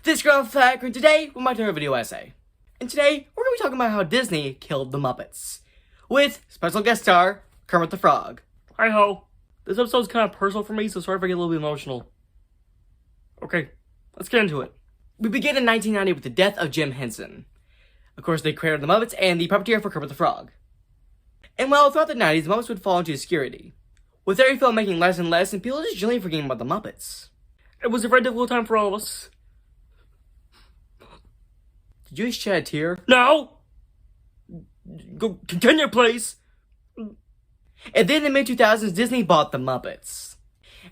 This is Grand Fact, and today we're about to do a video essay. And today we're going to be talking about how Disney killed the Muppets. With special guest star, Kermit the Frog. Hi ho. This episode's kind of personal for me, so sorry if I get a little bit emotional. Okay, let's get into it. We begin in 1990 with the death of Jim Henson. Of course, they created the Muppets and the puppeteer for Kermit the Frog. And while throughout the 90s, the Muppets would fall into obscurity, with every film making less and less, and people just generally forgetting about the Muppets. It was a very difficult time for all of us. Did you just shed a tear? No! Go, continue, please! And then in the mid-2000s, Disney bought the Muppets.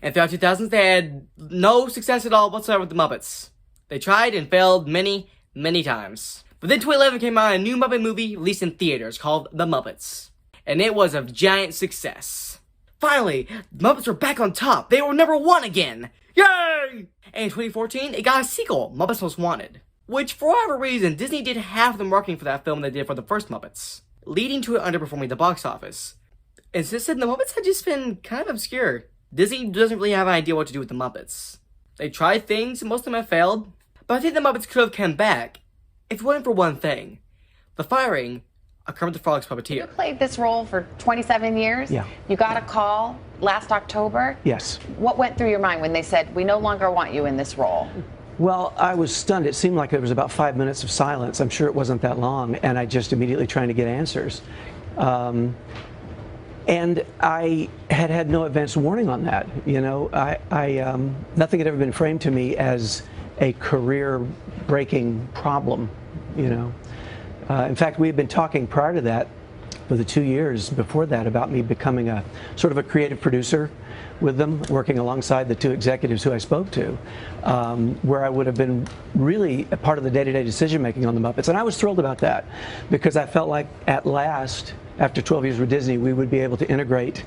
And throughout 2000s, they had no success at all whatsoever with the Muppets. They tried and failed many, many times. But then 2011 came out a new Muppet movie released in theaters called The Muppets. And it was a giant success. Finally, the Muppets were back on top. They were #1 again. Yay! And in 2014, it got a sequel, Muppets Most Wanted. Which, for whatever reason, Disney did half the marketing for that film they did for the first Muppets, leading to it underperforming the box office. And since then, the Muppets had just been kind of obscure. Disney doesn't really have an idea what to do with the Muppets. They tried things, and most of them have failed, but I think the Muppets could have come back if it wasn't for one thing: the firing of Kermit the Frog's puppeteer. You played this role for 27 years? Yeah. You got a call last October? Yes. What went through your mind when they said, we no longer want you in this role? Well, I was stunned. It seemed like it was about 5 minutes of silence. I'm sure it wasn't that long, and I just immediately trying to get answers. And I had no advance warning on that. You know, nothing had ever been framed to me as a career-breaking problem, you know. In fact, we had been talking prior to that, for the 2 years before that, about me becoming a sort of a creative producer with them, working alongside the two executives who I spoke to, where I would have been really a part of the day-to-day decision-making on the Muppets. And I was thrilled about that, because I felt like at last, after 12 years with Disney, we would be able to integrate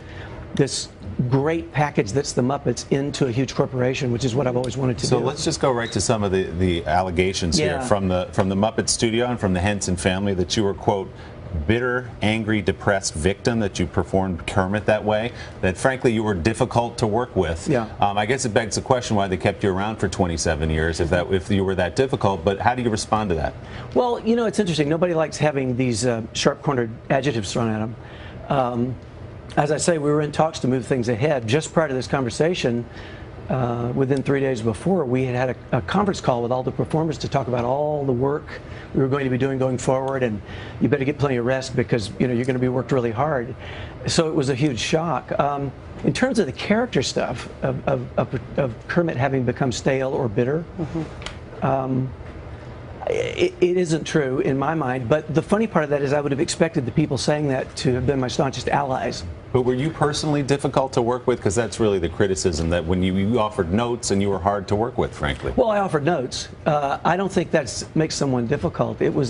this great package that's the Muppets into a huge corporation, which is what I've always wanted to do. So let's just go right to some of the allegations here from the Muppet studio and from the Henson family, that you were, quote, bitter, angry, depressed victim, that you performed Kermit that way, that frankly you were difficult to work with. Yeah. I guess it begs the question why they kept you around for 27 years if you were that difficult, but how do you respond to that? Well, you know, it's interesting. Nobody likes having these sharp-cornered adjectives thrown at them. As I say, we were in talks to move things ahead. Just prior to this conversation, within 3 days before, we had a conference call with all the performers to talk about all the work we were going to be doing going forward, and you better get plenty of rest because, you know, you're going to be worked really hard. So it was a huge shock. In terms of the character stuff of Kermit having become stale or bitter, it isn't true in my mind, but the funny part of that is I would have expected the people saying that to have been my staunchest allies. But were you personally difficult to work with? Because that's really the criticism, that when you offered notes and you were hard to work with, frankly. Well, I offered notes. I don't think that makes someone difficult. It was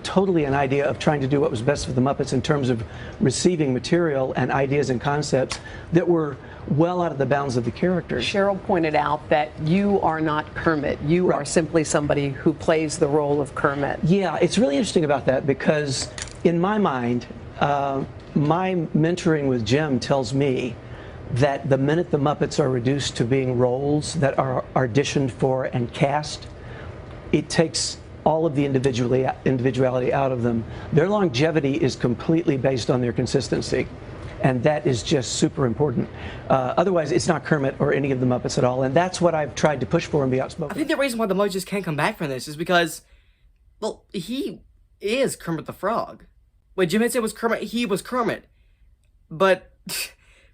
totally an idea of trying to do what was best for the Muppets in terms of receiving material and ideas and concepts that were well out of the bounds of the characters. Cheryl pointed out that you are not Kermit. You are simply somebody who plays the role of Kermit. Yeah, it's really interesting about that, because in my mind, my mentoring with Jim tells me that the minute the Muppets are reduced to being roles that are auditioned for and cast, it takes all of the individuality out of them. Their longevity is completely based on their consistency. And that is just super important. Otherwise, it's not Kermit or any of the Muppets at all. And that's what I've tried to push for and be outspoken. I think the reason why the Muppets just can't come back from this is because, well, he is Kermit the Frog. When Jim Henson was Kermit, he was Kermit. But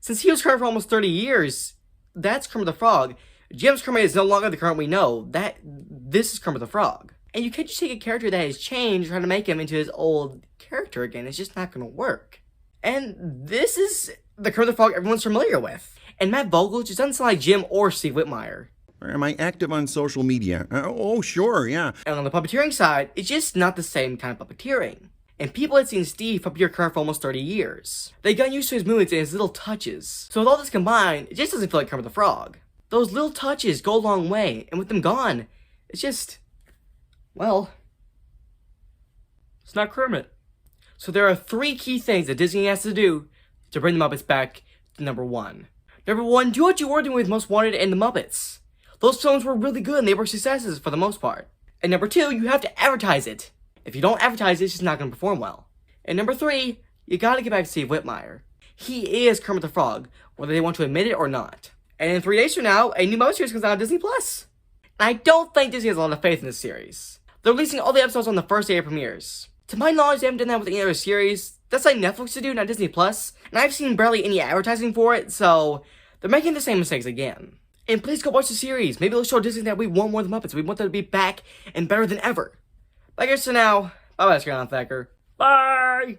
since he was Kermit for almost 30 years, that's Kermit the Frog. Jim's Kermit is no longer the Kermit we know. This is Kermit the Frog. And you can't just take a character that has changed and try to make him into his old character again. It's just not going to work. And this is the Kermit the Frog everyone's familiar with. And Matt Vogel just doesn't sound like Jim or Steve Whitmire. Am I active on social media? Oh, sure, yeah. And on the puppeteering side, it's just not the same kind of puppeteering. And people had seen Steve puppeteer Kermit for almost 30 years. They got used to his movements and his little touches. So with all this combined, it just doesn't feel like Kermit the Frog. Those little touches go a long way, and with them gone, it's just, well, It's not Kermit. So there are 3 key things that Disney has to do to bring the Muppets back to #1. #1, do what you were doing with Most Wanted and the Muppets. Those films were really good and they were successes for the most part. And number 2, you have to advertise it. If you don't advertise it, it's just not going to perform well. And number 3, you gotta get back to Steve Whitmire. He is Kermit the Frog, whether they want to admit it or not. And in 3 days from now, a new Muppet series comes out on Disney+. And I don't think Disney has a lot of faith in this series. They're releasing all the episodes on the first day of premieres. To my knowledge, they haven't done that with any other series. That's like Netflix to do, not Disney+. And I've seen barely any advertising for it, so they're making the same mistakes again. And please go watch the series. Maybe it'll show Disney that we want more of the Muppets. We want them to be back and better than ever. But I guess for now, bye-bye, Scott Thacker. Bye!